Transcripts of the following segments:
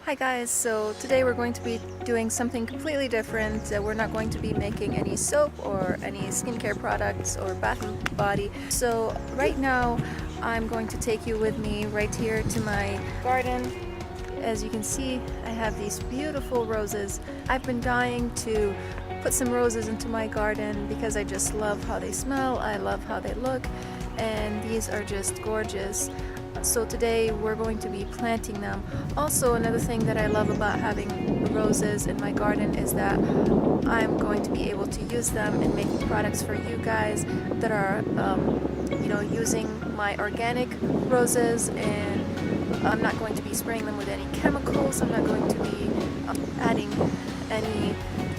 Hi guys, so today we're going to be doing something completely different. We're not going to be making any soap or any skincare products or bath and body. So right now I'm going to take you with me right here to my garden. As you can see, I have these beautiful roses. I've been dying to put some roses into my garden because I just love how they smell, I love how they look, and these are just gorgeous. So today we're going to be planting them. Also, another thing that I love about having roses in my garden is that I'm going to be able to use them in making products for you guys that are using my organic roses, and I'm not going to be spraying them with any chemicals. I'm not going to be adding any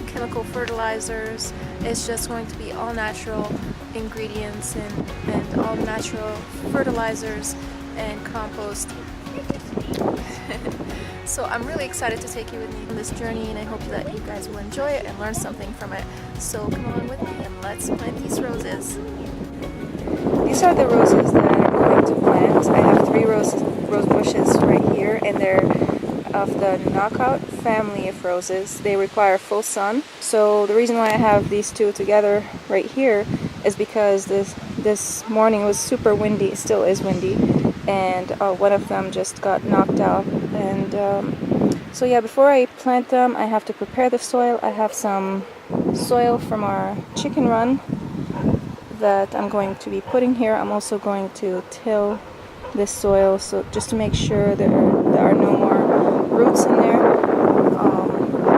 chemical fertilizers. It's just going to be all natural ingredients and all natural fertilizers and compost. So I'm really excited to take you with me on this journey, and I hope that you guys will enjoy it and learn something from it. So come along with me and let's plant these roses. These are the roses that I'm going to plant. I have 3 rose bushes right here, and they're of the knockout family of roses. They require full sun. So the reason why I have these 2 together right here is because this morning was super windy. It still is windy, and one of them just got knocked out. And so yeah, before I plant them, I have to prepare the soil. I have some soil from our chicken run that I'm going to be putting here. I'm also going to till this soil, so just to make sure there are no more roots in there,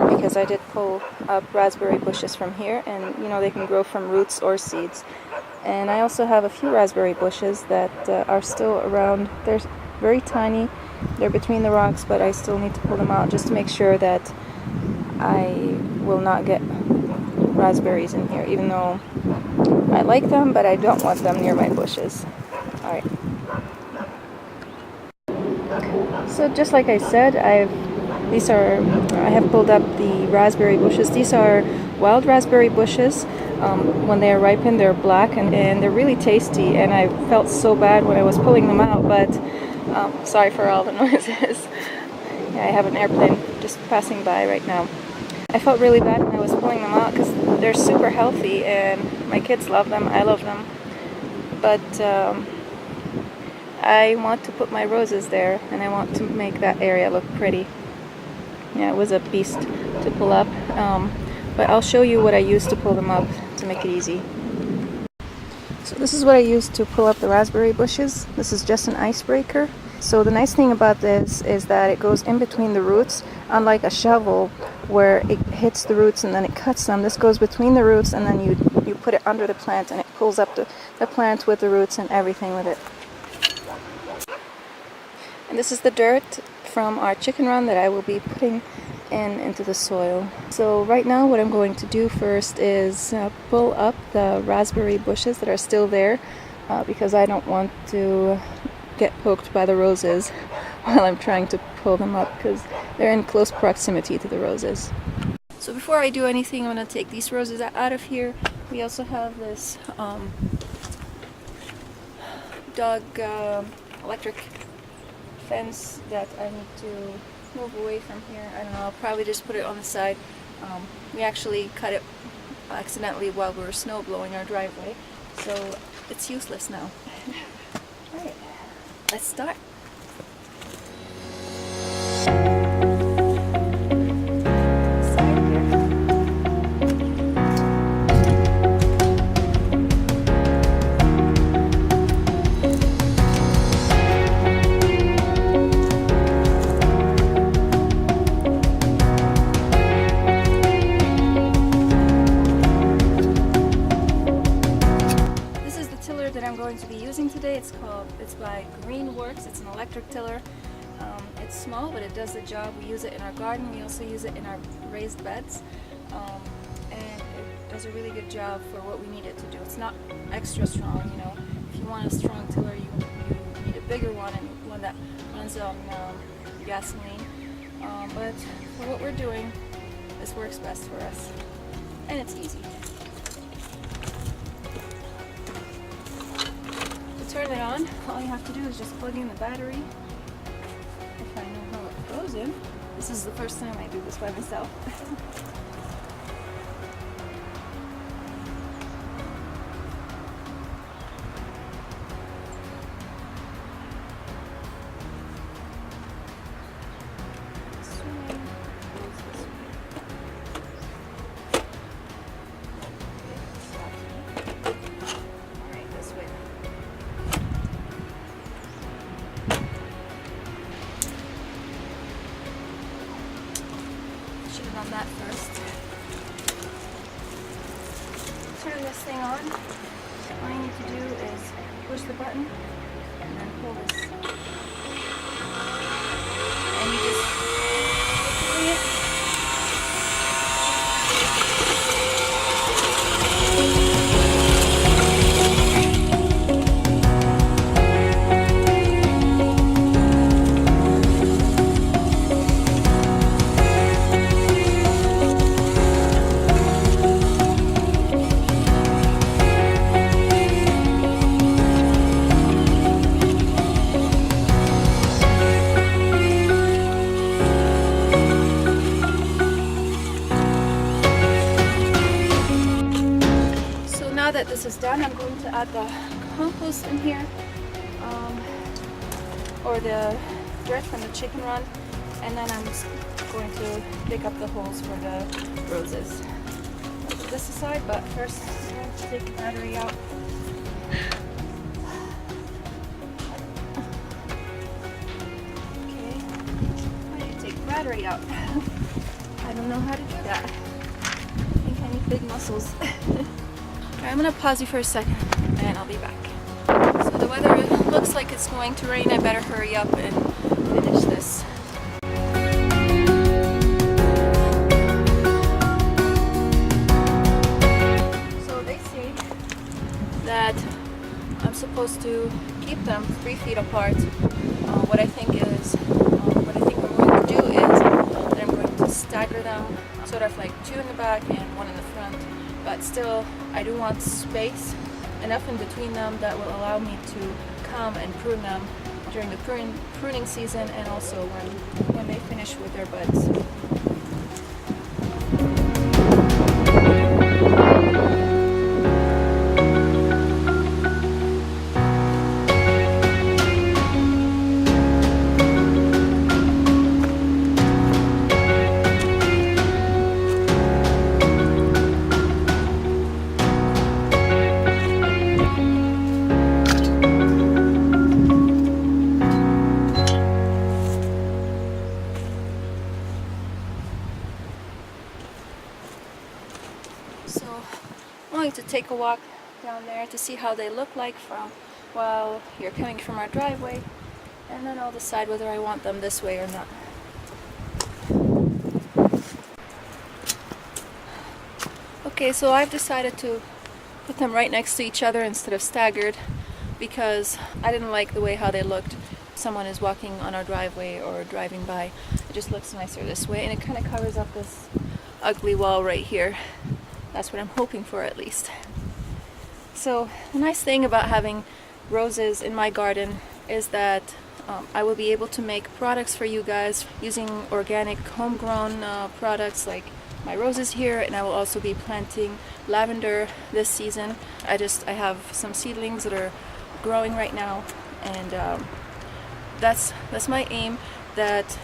because I did pull up raspberry bushes from here, and they can grow from roots or seeds. And I also have a few raspberry bushes that are still around. They're very tiny, they're between the rocks, but I still need to pull them out just to make sure that I will not get raspberries in here, even though I like them, but I don't want them near my bushes. Alright. So just like I said, I have pulled up the raspberry bushes. These are wild raspberry bushes. When they are ripened, they're black and they're really tasty, and I felt so bad when I was pulling them out, but sorry for all the noises. Yeah, I have an airplane just passing by right now. I felt really bad when I was pulling them out because they're super healthy and my kids love them, I love them, but I want to put my roses there, and I want to make that area look pretty. Yeah, it was a beast to pull up, but I'll show you what I used to pull them up to make it easy. So this is what I used to pull up the raspberry bushes. This is just an icebreaker. So the nice thing about this is that it goes in between the roots, unlike a shovel where it hits the roots and then it cuts them. This goes between the roots, and then you put it under the plant, and it pulls up the plant with the roots and everything with it. And this is the dirt from our chicken run that I will be putting into the soil. So right now what I'm going to do first is pull up the raspberry bushes that are still there, because I don't want to get poked by the roses while I'm trying to pull them up, because they're in close proximity to the roses. So before I do anything, I'm going to take these roses out of here. We also have this dog electric fence that I need to move away from here. I don't know, I'll probably just put it on the side. We actually cut it accidentally while we were snow blowing our driveway, so it's useless now. Alright, let's start. To be using today. It's by Greenworks. It's an electric tiller. It's small, but it does the job. We use it in our garden. We also use it in our raised beds, and it does a really good job for what we need it to do. It's not extra strong, If you want a strong tiller, you need a bigger one, and one that runs on gasoline. But for what we're doing, this works best for us, and it's easy. Turn it on, all you have to do is just plug in the battery, if I know how it goes in. This is the first time I do this by myself. Should have done that first. Turn this thing on. All you need to do is push the button and then pull this. And you just bring it. Now that this is done, I'm going to add the compost in here, or the dirt from the chicken run, and then I'm just going to dig up the holes for the roses. I'll put this aside, but first I'm going to take the battery out. Okay, why do you take the battery out? I don't know how to do that. I think I need big muscles. I'm gonna pause you for a second and I'll be back. So the weather looks like it's going to rain. I better hurry up and finish this. So they say that I'm supposed to keep them 3 feet apart. What I think I'm going to do is that I'm going to stagger them, sort of like 2 in the back and 1 in the front. But still, I do want space enough in between them that will allow me to come and prune them during the pruning season, and also when they finish with their buds. So I'm going to take a walk down there to see how they look like while you're coming from our driveway, and then I'll decide whether I want them this way or not. Okay, so I've decided to put them right next to each other instead of staggered because I didn't like the way how they looked. Someone is walking on our driveway or driving by, it just looks nicer this way, and it kind of covers up this ugly wall right here. That's what I'm hoping for, at least. So the nice thing about having roses in my garden is that I will be able to make products for you guys using organic homegrown products like my roses here, and I will also be planting lavender this season. I have some seedlings that are growing right now, and that's my aim, that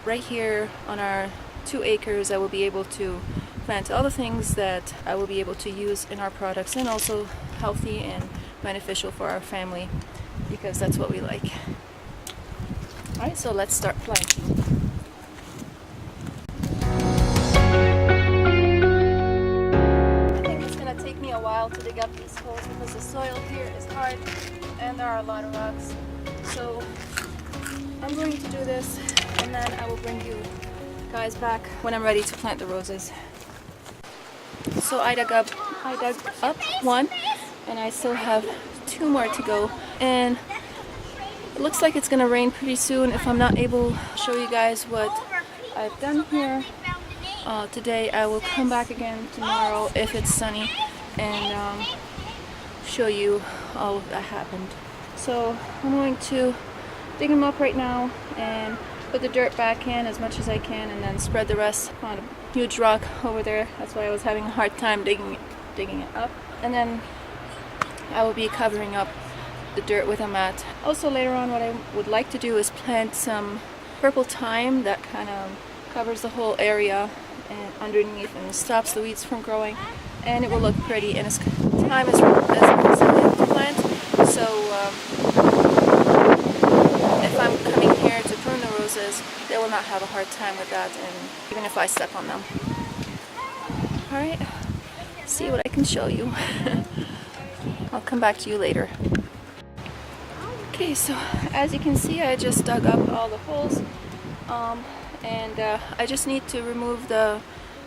right here on our 2 acres I will be able to plant all the things that I will be able to use in our products, and also healthy and beneficial for our family, because that's what we like. Alright, so let's start planting. I think it's going to take me a while to dig up these holes because the soil here is hard and there are a lot of rocks. So I'm going to do this, and then I will bring you guys back when I'm ready to plant the roses. So I dug up 1, and I still have 2 more to go, and it looks like it's gonna rain pretty soon if I'm not able to show you guys what I've done here today. I will come back again tomorrow if it's sunny and show you all that happened. So I'm going to dig them up right now and put the dirt back in as much as I can, and then spread the rest on a huge rock over there. That's why I was having a hard time digging it up. And then I will be covering up the dirt with a mat. Also later on, what I would like to do is plant some purple thyme that kind of covers the whole area and underneath and stops the weeds from growing, and it will look pretty, and thyme is resilient to plant, so if I'm coming here to prune the roses, they will not have a hard time with that, and even if I step on them. Alright, see what I can show you. I'll come back to you later. Okay, so as you can see, I just dug up all the holes, and I just need to remove the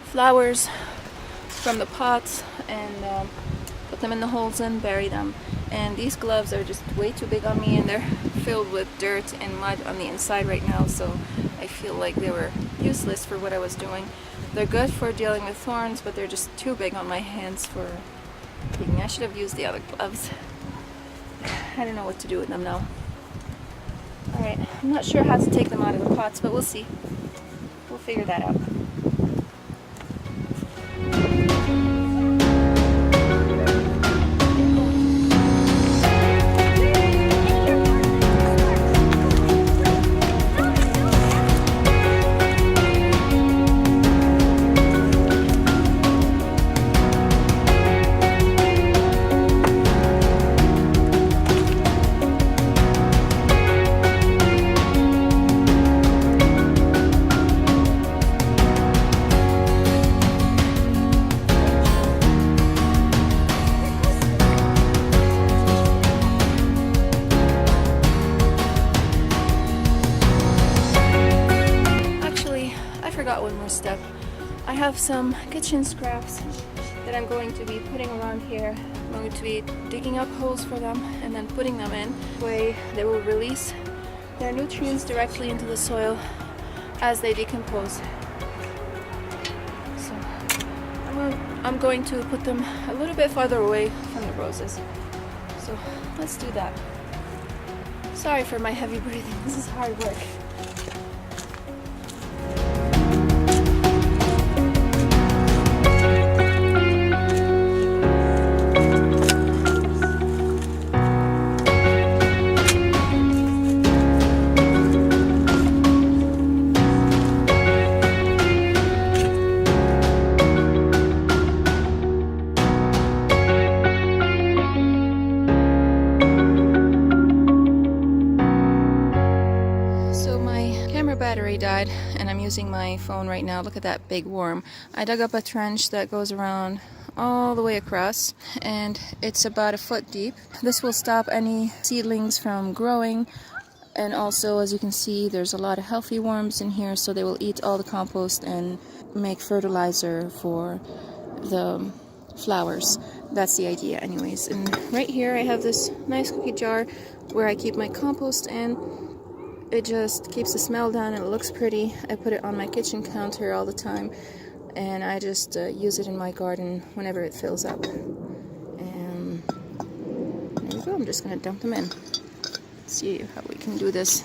flowers from the pots and put them in the holes and bury them. And these gloves are just way too big on me, and they're filled with dirt and mud on the inside right now, so I feel like they were useless for what I was doing. They're good for dealing with thorns, but they're just too big on my hands for digging. I should have used the other gloves. I don't know what to do with them now. Alright, I'm not sure how to take them out of the pots, but we'll see. We'll figure that out. One more step. I have some kitchen scraps that I'm going to be putting around here. I'm going to be digging up holes for them and then putting them in. This way they will release their nutrients directly into the soil as they decompose. So I'm going to put them a little bit farther away from the roses. So let's do that. Sorry for my heavy breathing. This is hard work. Battery died, and I'm using my phone right now. Look at that big worm. I dug up a trench that goes around all the way across, and it's about 1 foot deep. This will stop any seedlings from growing, and also, as you can see, there's a lot of healthy worms in here, so they will eat all the compost and make fertilizer for the flowers. That's the idea anyways. And right here I have this nice cookie jar where I keep my compost in. It just keeps the smell down and it looks pretty. I put it on my kitchen counter all the time, and I just use it in my garden whenever it fills up. And there we go. I'm just going to dump them in. Let's see how we can do this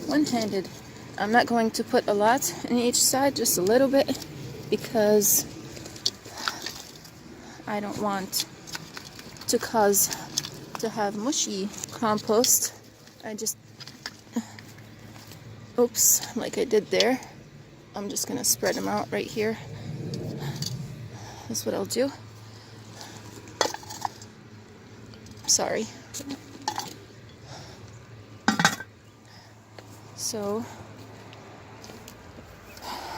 one-handed. I'm not going to put a lot in each side, just a little bit, because I don't want to have mushy compost. I just oops, like I did there. I'm just gonna spread them out right here. That's what I'll do. Sorry. So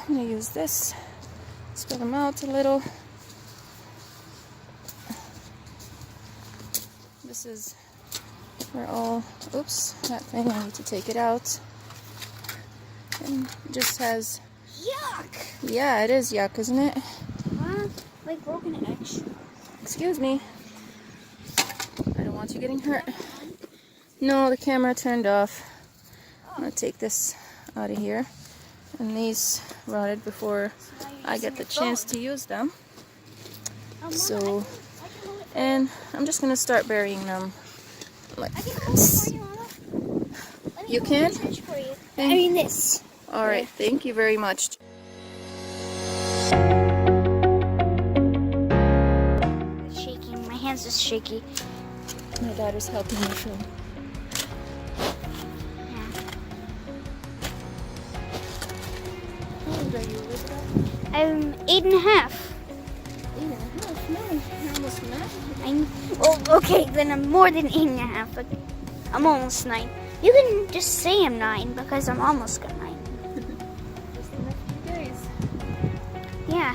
I'm gonna use this, spread them out a little. This is where all, oops, that thing, I need to take it out. And it just has... Yuck! Yeah, it is yuck, isn't it? Like broken eggs. Excuse me. I don't want you getting hurt. No, the camera turned off. I'm going to take this out of here. And these rotted before I get the chance to use them. So, and I'm just going to start burying them like this. You can? I mean this. All right, thank you very much. It's shaking. My hands are shaky. My daughter's helping me film. Yeah. How old are you, Elizabeth? I'm 8.5. 8.5? No, you're almost 9. Oh, okay, then I'm more than 8.5, but I'm almost 9. You can just say I'm 9 because I'm almost got 9. Just in a few days. Yeah.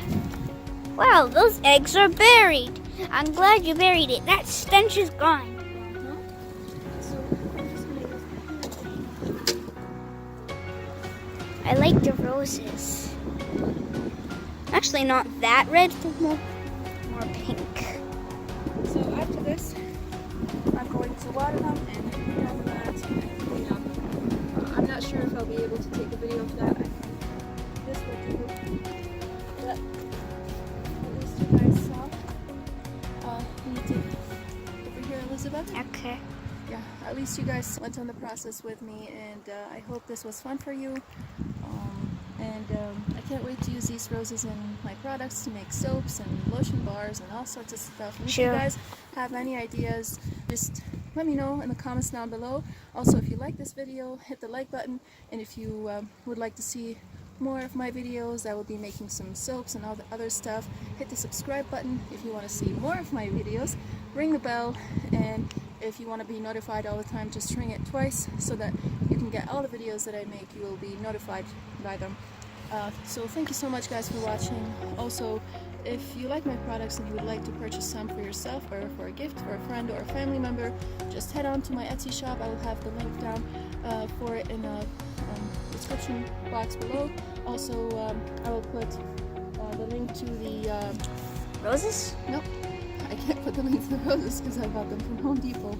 Wow, those eggs are buried. I'm glad you buried it. That stench is gone. So, I'm just gonna use I like the roses. Actually, not that red, but more pink. So after this, I'm going to water them and after that, clean up. I'm not sure if I'll be able to take a video of that. This will do. But at least you guys saw. You need to over here, Elizabeth. Okay. Yeah, at least you guys went on the process with me, and I hope this was fun for you. I can't wait to use these roses in my products to make soaps and lotion bars and all sorts of stuff. And if you guys have any ideas, just let me know in the comments down below. Also, if you like this video, hit the like button, and if you would like to see more of my videos, I will be making some soaps and all the other stuff. Hit the subscribe button if you want to see more of my videos. Ring the bell, and if you want to be notified all the time, just ring it twice so that you can get all the videos that I make. You will be notified by them. So thank you so much, guys, for watching. Also, if you like my products and you would like to purchase some for yourself or for a gift for a friend or a family member, just head on to my Etsy shop. I will have the link down for it in the description box below. Also, I will put the link to the Roses? nope, I can't put the link to the roses because I bought them from Home Depot.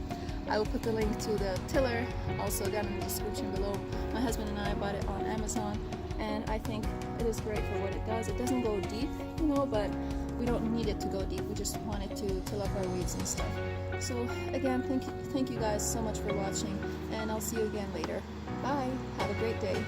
I will put the link to the tiller also down in the description below. My husband and I bought it on Amazon, and I think it is great for what it does. It doesn't go deep, you know, but we don't need it to go deep. We just want it to till up our weeds and stuff. So again, thank you guys so much for watching, and I'll see you again later. Bye. Have a great day.